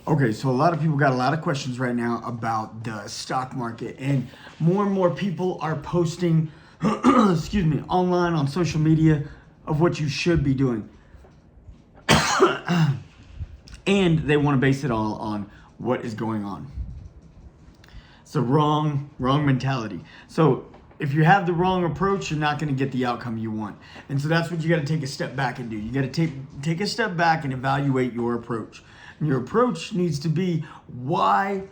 Okay, so a lot of people got a lot of questions right now about the stock market, and more people are posting, excuse me, online on social media of what you should be doing. And they want to base it all on what is going on. It's a wrong mentality. So if you have the wrong approach, you're not going to get the outcome you want. And so that's what you got to take a step back and do. You got to take a step back and evaluate your approach. And your approach needs to be why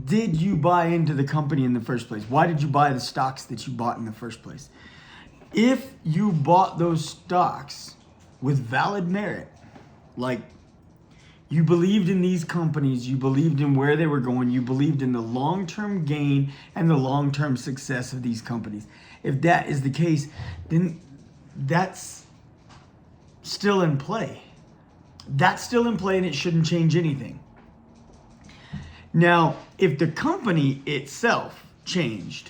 did you buy into the company in the first place? Why did you buy the stocks that you bought in the first place? If you bought those stocks with valid merit, like you believed in these companies, you believed in where they were going, you believed in the long-term gain and the long-term success of these companies. If that is the case, then that's still in play. That's still in play and it shouldn't change anything. Now, if the company itself changed,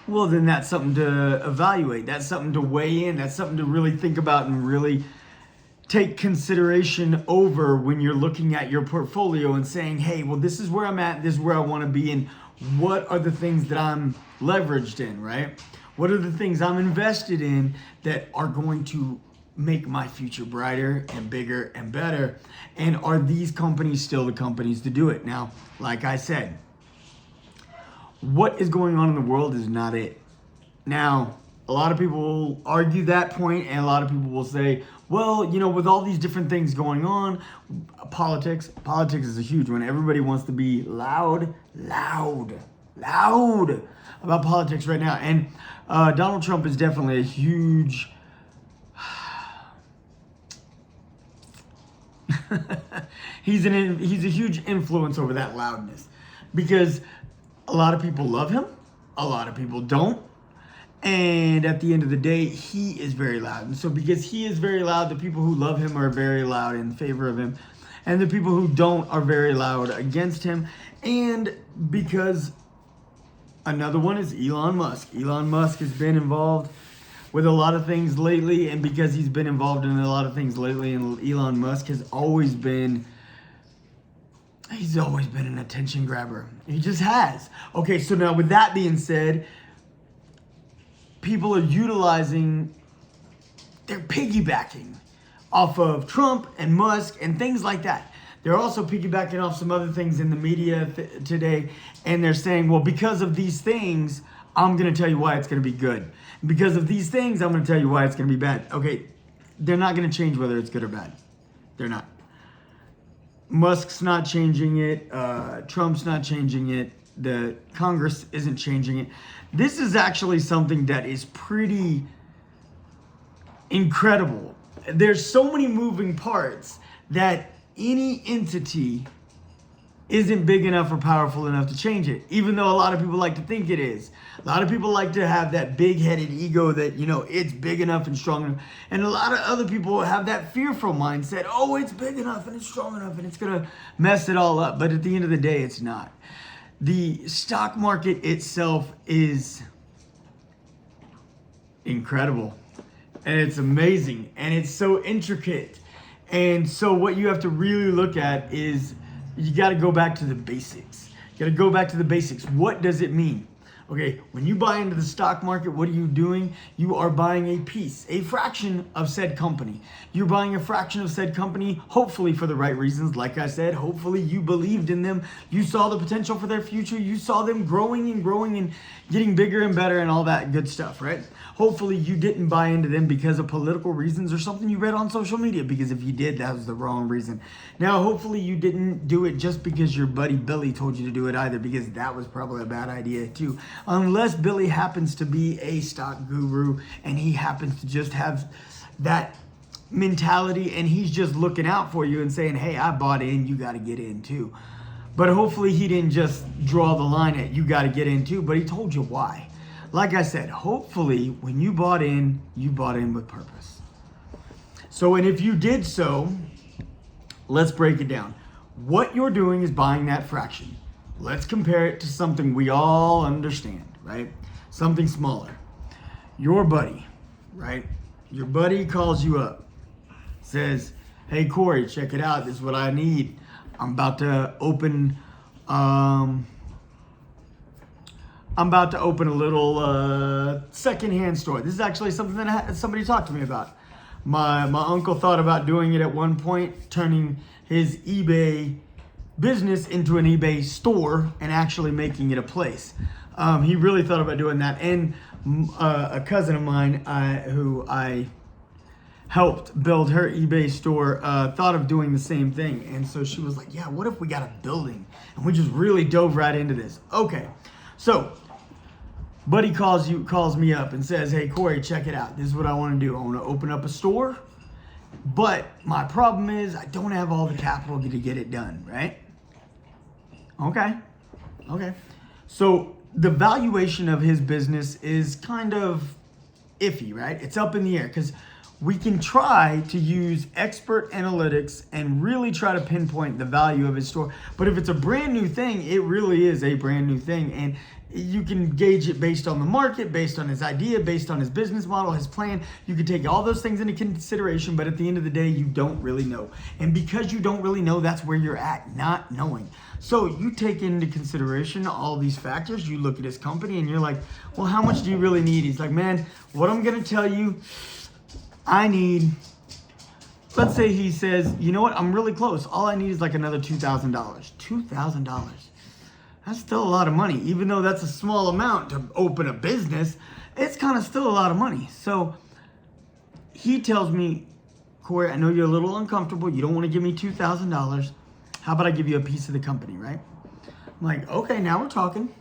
well, then that's something to evaluate. That's something to weigh in. That's something to really think about and really take consideration over when you're looking at your portfolio and saying, hey, well, this is where I'm at. This is where I want to be. And what are the things that I'm leveraged in, right? What are the things I'm invested in that are going to make my future brighter and bigger and better? And are these companies still the companies to do it? Now, like I said, what is going on in the world is not it. Now, a lot of people will argue that point, and a lot of people will say, well, you know, with all these different things going on, politics is a huge one. Everybody wants to be loud about politics right now. And Donald Trump is definitely a huge he's a huge influence over that loudness, because a lot of people love him, a lot of people don't, and at the end of the day, he is very loud. And so because he is very loud, the people who love him are very loud in favor of him, and the people who don't are very loud against him. And because another one is Elon Musk. Elon Musk has been involved with a lot of things lately, and because he's been involved in a lot of things lately, and Elon Musk has always been an attention grabber. He just has. Okay, so now with that being said, people are they're piggybacking off of Trump and Musk and things like that. They're also piggybacking off some other things in the media today, and they're saying, well, because of these things, I'm going to tell you why it's going to be good. Because of these things, I'm going to tell you why it's going to be bad. Okay, they're not going to change whether it's good or bad. They're not. Musk's not changing it. Trump's not changing it. The Congress isn't changing it. This is actually something that is pretty incredible. There's so many moving parts that any entity isn't big enough or powerful enough to change it, even though a lot of people like to think it is. A lot of people like to have that big-headed ego that, you know, it's big enough and strong enough. And a lot of other people have that fearful mindset, oh, it's big enough and it's strong enough and it's going to mess it all up. But at the end of the day, it's not. The stock market itself is incredible, and it's amazing, and it's so intricate. And so what you have to really look at is you got to go back to the basics. You got to go back to the basics. What does it mean? Okay, when you buy into the stock market, what are you doing? You are buying a piece, a fraction of said company. You're buying a fraction of said company, hopefully for the right reasons. Like I said, hopefully you believed in them. You saw the potential for their future. You saw them growing and getting bigger and better and all that good stuff, right? Hopefully you didn't buy into them because of political reasons or something you read on social media, because if you did, that was the wrong reason. Now, hopefully you didn't do it just because your buddy Billy told you to do it either, because that was probably a bad idea too. Unless Billy happens to be a stock guru and he happens to just have that mentality and he's just looking out for you and saying, hey, I bought in, you got to get in too. But hopefully he didn't just draw the line at you got to get in too, but he told you why. Like I said, hopefully when you bought in with purpose. So, and if you did so, let's break it down. What you're doing is buying that fraction. Let's compare it to something we all understand, right? Something smaller. Your buddy, right? Your buddy calls you up, says, hey, Corey, check it out. This is what I need. I'm about to open a little secondhand store. This is actually something that somebody talked to me about. My uncle thought about doing it at one point, turning his eBay business into an eBay store and actually making it a place. He really thought about doing that. And a cousin of mine who I helped build her eBay store thought of doing the same thing. And so she was like, yeah, what if we got a building? And we just really dove right into this. Okay, so buddy calls me up and says, hey, Corey, check it out. This is what I want to do. I want to open up a store, but my problem is I don't have all the capital to get it done, right? Okay. So the valuation of his business is kind of iffy, right? It's up in the air because we can try to use expert analytics and really try to pinpoint the value of his store. But if it's a brand new thing, it really is a brand new thing. And you can gauge it based on the market, based on his idea, based on his business model, his plan. You can take all those things into consideration, but at the end of the day, you don't really know. And because you don't really know, that's where you're at, not knowing. So you take into consideration all these factors. You look at his company and you're like, well, how much do you really need? He's like, man, what I'm going to tell you, I need, let's say he says, you know what, I'm really close. All I need is like another $2,000. $2,000. That's still a lot of money. Even though that's a small amount to open a business, it's kind of still a lot of money. So he tells me, Corey, I know you're a little uncomfortable. You don't want to give me $2,000. How about I give you a piece of the company, right? I'm like, okay, now we're talking.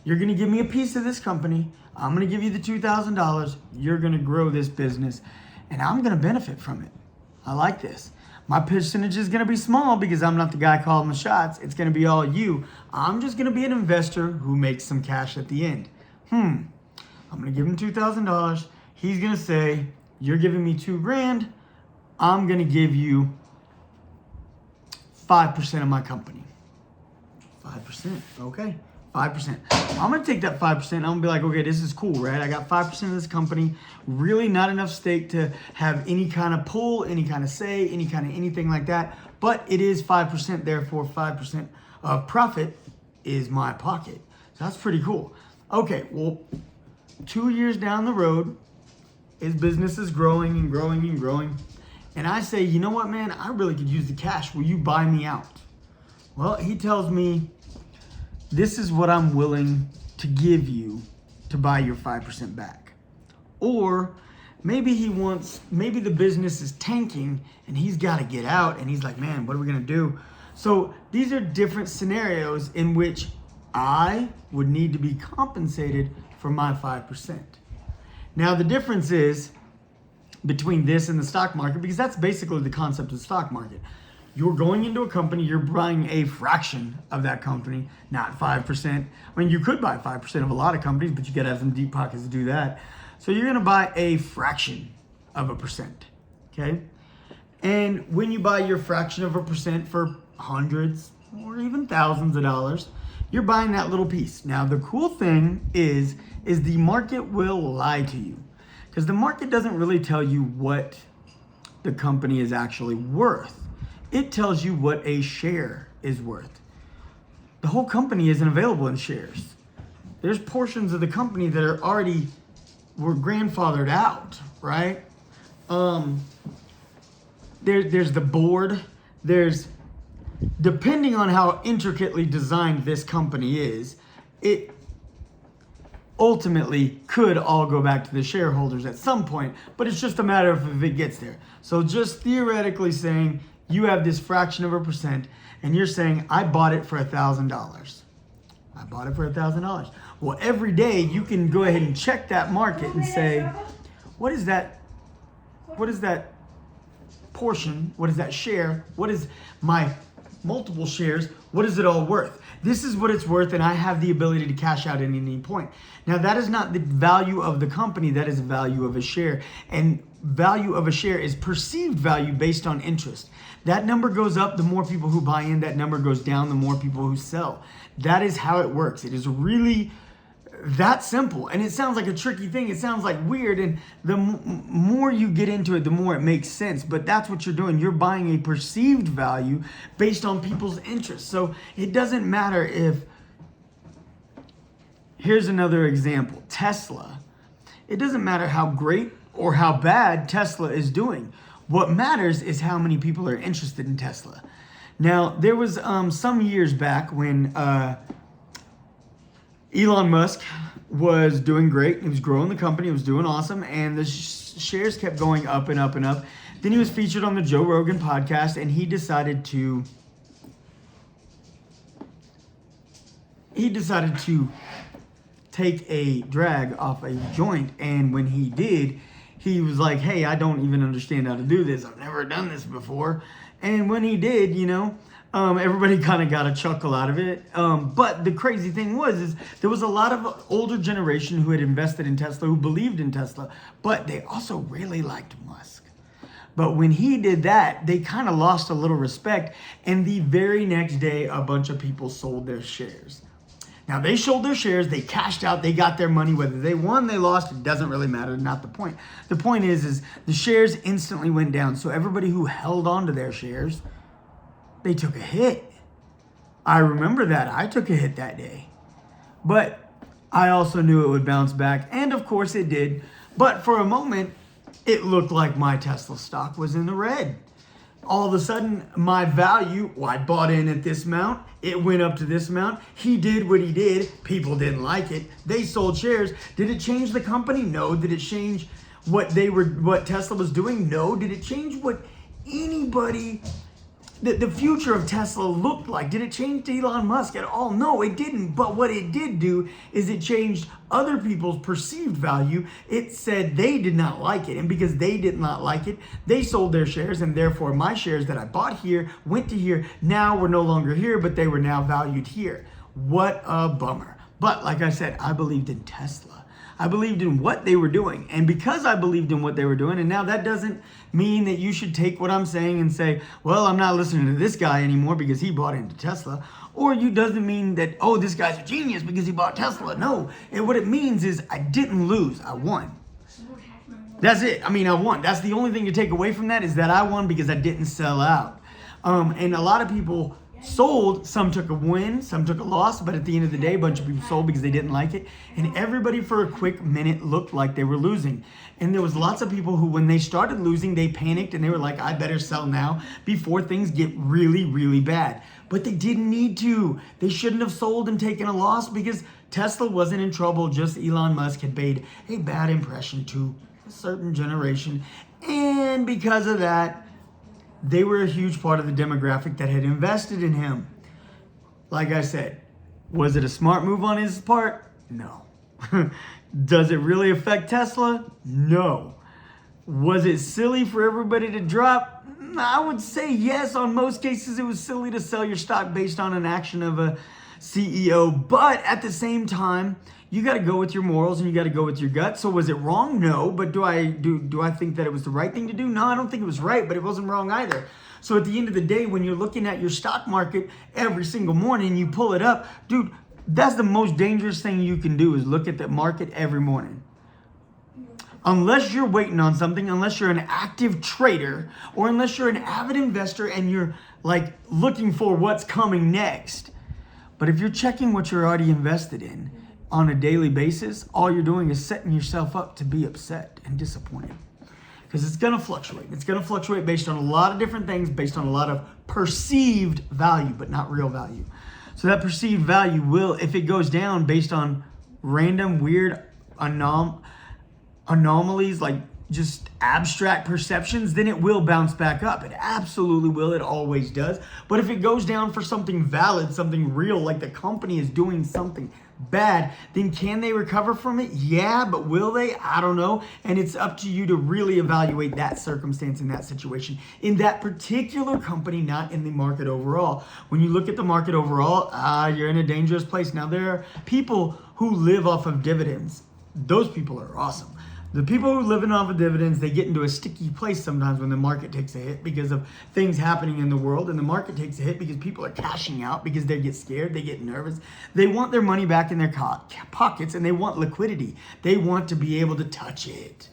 You're going to give me a piece of this company. I'm going to give you the $2,000. You're going to grow this business, and I'm going to benefit from it. I like this. My percentage is going to be small because I'm not the guy calling the shots. It's going to be all you. I'm just going to be an investor who makes some cash at the end. I'm going to give him $2,000. He's going to say, you're giving me $2,000. I'm going to give you 5% of my company. 5%. Okay. 5%. I'm going to take that 5%. I'm going to be like, okay, this is cool, right? I got 5% of this company. Really not enough stake to have any kind of pull, any kind of say, any kind of anything like that. But it is 5%. Therefore, 5% of profit is my pocket. So that's pretty cool. Okay, well, 2 years down the road, his business is growing and growing and growing. And I say, you know what, man? I really could use the cash. Will you buy me out? Well, he tells me, this is what I'm willing to give you to buy your 5% back. Or maybe maybe the business is tanking and he's got to get out and he's like, man, what are we going to do? So these are different scenarios in which I would need to be compensated for my 5%. Now, the difference is between this and the stock market, because that's basically the concept of the stock market. You're going into a company, you're buying a fraction of that company, not 5%. I mean, you could buy 5% of a lot of companies, but you gotta have some deep pockets to do that. So you're gonna buy a fraction of a percent, okay? And when you buy your fraction of a percent for hundreds or even thousands of dollars, you're buying that little piece. Now, the cool thing is the market will lie to you, because the market doesn't really tell you what the company is actually worth. It tells you what a share is worth. The whole company isn't available in shares. There's portions of the company that were grandfathered out, right? There's the board. Depending on how intricately designed this company is, it ultimately could all go back to the shareholders at some point, but it's just a matter of if it gets there. So just theoretically saying, you have this fraction of a percent, and you're saying, I bought it for $1,000. I bought it for $1,000. Well, every day you can go ahead and check that market and say, what is that portion? What is that share? What is my multiple shares? What is it all worth? This is what it's worth, and I have the ability to cash out at any point. Now, that is not the value of the company. That is the value of a share. And value of a share is perceived value based on interest. That number goes up the more people who buy in. That number goes down the more people who sell. That is how it works. It is really that simple. And it sounds like a tricky thing. It sounds like weird. And the more you get into it, the more it makes sense. But that's what you're doing. You're buying a perceived value based on people's interests. So it doesn't matter if, here's another example, Tesla. It doesn't matter how great or how bad Tesla is doing. What matters is how many people are interested in Tesla. Now, there was some years back when Elon Musk was doing great. He was growing the company. He was doing awesome. And the shares kept going up and up and up. Then he was featured on the Joe Rogan podcast, and he decided to take a drag off a joint. And when he did, he was like, hey, I don't even understand how to do this. I've never done this before. And when he did, everybody kind of got a chuckle out of it. But the crazy thing is there was a lot of older generation who had invested in Tesla, who believed in Tesla, but they also really liked Musk. But when he did that, they kind of lost a little respect. And the very next day, a bunch of people sold their shares. Now, they sold their shares, they cashed out, they got their money. Whether they won, they lost, it doesn't really matter. Not the point. The point is the shares instantly went down. So everybody who held on to their shares, they took a hit. I remember that. I took a hit that day. But I also knew it would bounce back. And of course it did. But for a moment, it looked like my Tesla stock was in the red. All of a sudden, my value, I bought in at this amount. It went up to this amount. He did what he did. People didn't like it. They sold shares. Did it change the company? No. Did it change what Tesla was doing? No. Did it change what anybody, the future of Tesla looked like? Did it change Elon Musk at all? No, it didn't. But what it did do is it changed other people's perceived value. It said they did not like it. And because they did not like it, they sold their shares. And therefore, my shares that I bought here, went to here, now were no longer here, but they were now valued here. What a bummer. But like I said, I believed in Tesla. I believed in what they were doing. And because I believed in what they were doing, and now that doesn't mean that you should take what I'm saying and say, well, I'm not listening to this guy anymore because he bought into Tesla. Or you doesn't mean that, oh, this guy's a genius because he bought Tesla. No, and what it means is I didn't lose, I won. That's it. I won. That's the only thing to take away from that is that I won because I didn't sell out. And a lot of people sold, some took a win, some took a loss, but at the end of the day, a bunch of people sold because they didn't like it. And everybody for a quick minute looked like they were losing. And there was lots of people who, when they started losing, they panicked and they were like, I better sell now before things get really, really bad. But they didn't need to. They shouldn't have sold and taken a loss because Tesla wasn't in trouble. Just Elon Musk had made a bad impression to a certain generation. And because of that, they were a huge part of the demographic that had invested in him. Like I said, was it a smart move on his part? No. Does it really affect Tesla? No. Was it silly for everybody to drop? I would say yes. On most cases, it was silly to sell your stock based on an action of a CEO. But at the same time, you got to go with your morals and you got to go with your gut. So was it wrong? No. But do I think that it was the right thing to do? No, I don't think it was right, but it wasn't wrong either. So at the end of the day, when you're looking at your stock market every single morning, you pull it up, dude, that's the most dangerous thing you can do is look at the market every morning. Unless you're waiting on something, unless you're an active trader, or unless you're an avid investor and you're like looking for what's coming next. But if you're checking what you're already invested in on a daily basis, all you're doing is setting yourself up to be upset and disappointed. Because it's going to fluctuate. It's going to fluctuate based on a lot of different things, based on a lot of perceived value, but not real value. So that perceived value will, if it goes down based on random, weird anomalies, like just abstract perceptions, then it will bounce back up. It absolutely will. It always does. But if it goes down for something valid, something real, like the company is doing something bad, then can they recover from it? Yeah, but will they? I don't know. And it's up to you to really evaluate that circumstance in that situation, in that particular company, not in the market overall. When you look at the market overall, you're in a dangerous place. Now, there are people who live off of dividends. Those people are awesome. The people who are living off of dividends, they get into a sticky place sometimes when the market takes a hit because of things happening in the world. And the market takes a hit because people are cashing out because they get scared, they get nervous. They want their money back in their pockets and they want liquidity. They want to be able to touch it.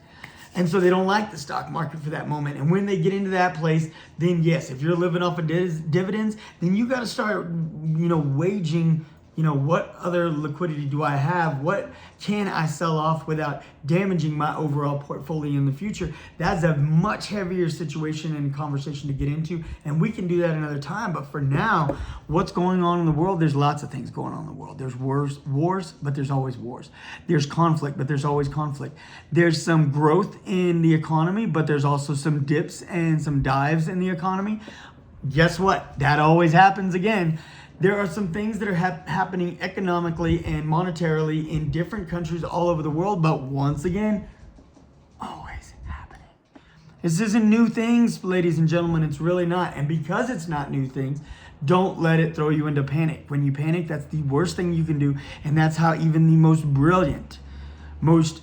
And so they don't like the stock market for that moment. And when they get into that place, then yes, if you're living off of dividends, then you got to start, waging, what other liquidity do I have? What can I sell off without damaging my overall portfolio in the future? That's a much heavier situation and conversation to get into. And we can do that another time. But for now, what's going on in the world? There's lots of things going on in the world. There's wars, but there's always wars. There's conflict, but there's always conflict. There's some growth in the economy, but there's also some dips and some dives in the economy. Guess what? That always happens again. There are some things that are happening economically and monetarily in different countries all over the world, but once again, always happening. This isn't new things, ladies and gentlemen. It's really not. And because it's not new things, don't let it throw you into panic. When you panic, that's the worst thing you can do. And that's how even the most brilliant, most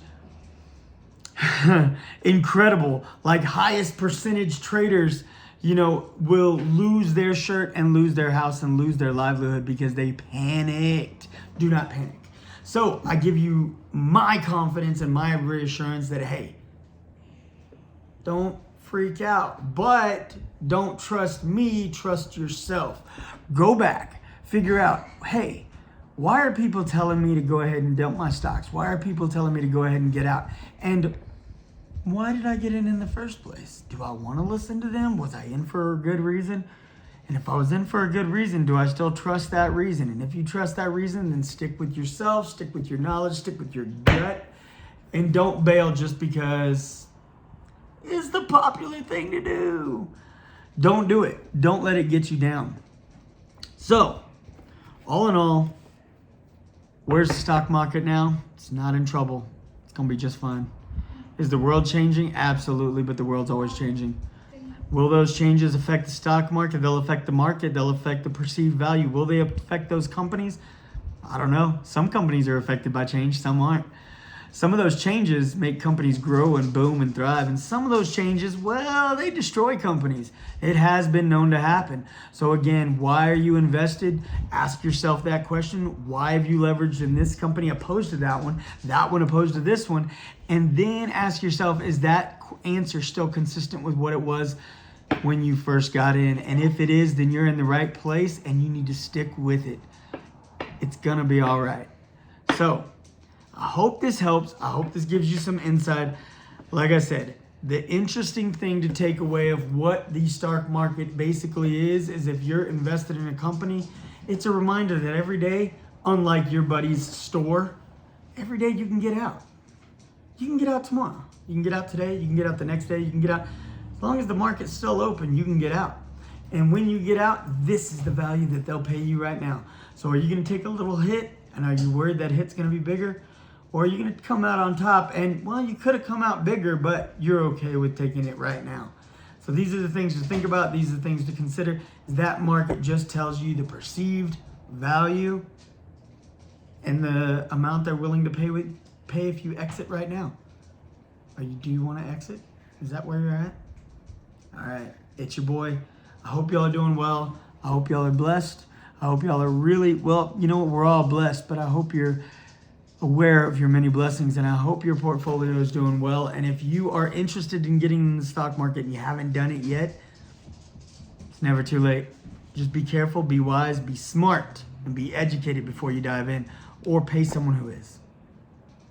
incredible, like highest percentage traders will lose their shirt and lose their house and lose their livelihood because they panicked. Do not panic. So I give you my confidence and my reassurance that, hey, don't freak out, but don't trust me, trust yourself. Go back, figure out, hey, why are people telling me to go ahead and dump my stocks? Why are people telling me to go ahead and get out? And why did I get in the first place? Do I want to listen to them? Was I in for a good reason? And if I was in for a good reason, do I still trust that reason? And if you trust that reason, then stick with yourself, stick with your knowledge, stick with your gut, and don't bail just because it's the popular thing to do. Don't do it. Don't let it get you down. So, all in all, where's the stock market now? It's not in trouble. It's going to be just fine. Is the world changing? Absolutely, but the world's always changing. Will those changes affect the stock market? They'll affect the market. They'll affect the perceived value. Will they affect those companies? I don't know. Some companies are affected by change, some aren't. Some of those changes make companies grow and boom and thrive. And some of those changes, well, they destroy companies. It has been known to happen. So again, why are you invested? Ask yourself that question. Why have you leveraged in this company opposed to that one opposed to this one? And then ask yourself, is that answer still consistent with what it was when you first got in? And if it is, then you're in the right place and you need to stick with it. It's gonna be all right. So, I hope this helps. I hope this gives you some insight. Like I said, the interesting thing to take away of what the stock market basically is if you're invested in a company, it's a reminder that every day, unlike your buddy's store, every day you can get out. You can get out tomorrow. You can get out today. You can get out the next day. You can get out. As long as the market's still open, you can get out. And when you get out, this is the value that they'll pay you right now. So are you going to take a little hit? And are you worried that hit's going to be bigger? Or are you going to come out on top? And, well, you could have come out bigger, but you're okay with taking it right now. So these are the things to think about. These are the things to consider. That market just tells you the perceived value and the amount they're willing to pay if you exit right now. Do you want to exit? Is that where you're at? All right. It's your boy. I hope y'all are doing well. I hope y'all are blessed. I hope y'all are really, well, you know what? We're all blessed, but I hope you're aware of your many blessings, and I hope your portfolio is doing well. And if you are interested in getting in the stock market and you haven't done it yet, it's never too late. Just be careful, be wise, be smart, and be educated before you dive in, or pay someone who is.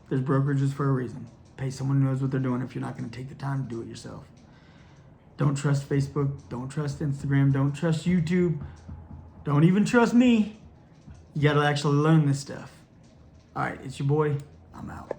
There's brokerages for a reason. Pay someone who knows what they're doing if you're not going to take the time to do it yourself. Don't trust Facebook. Don't trust Instagram. Don't trust YouTube. Don't even trust me. You got to actually learn this stuff. All right, it's your boy. I'm out.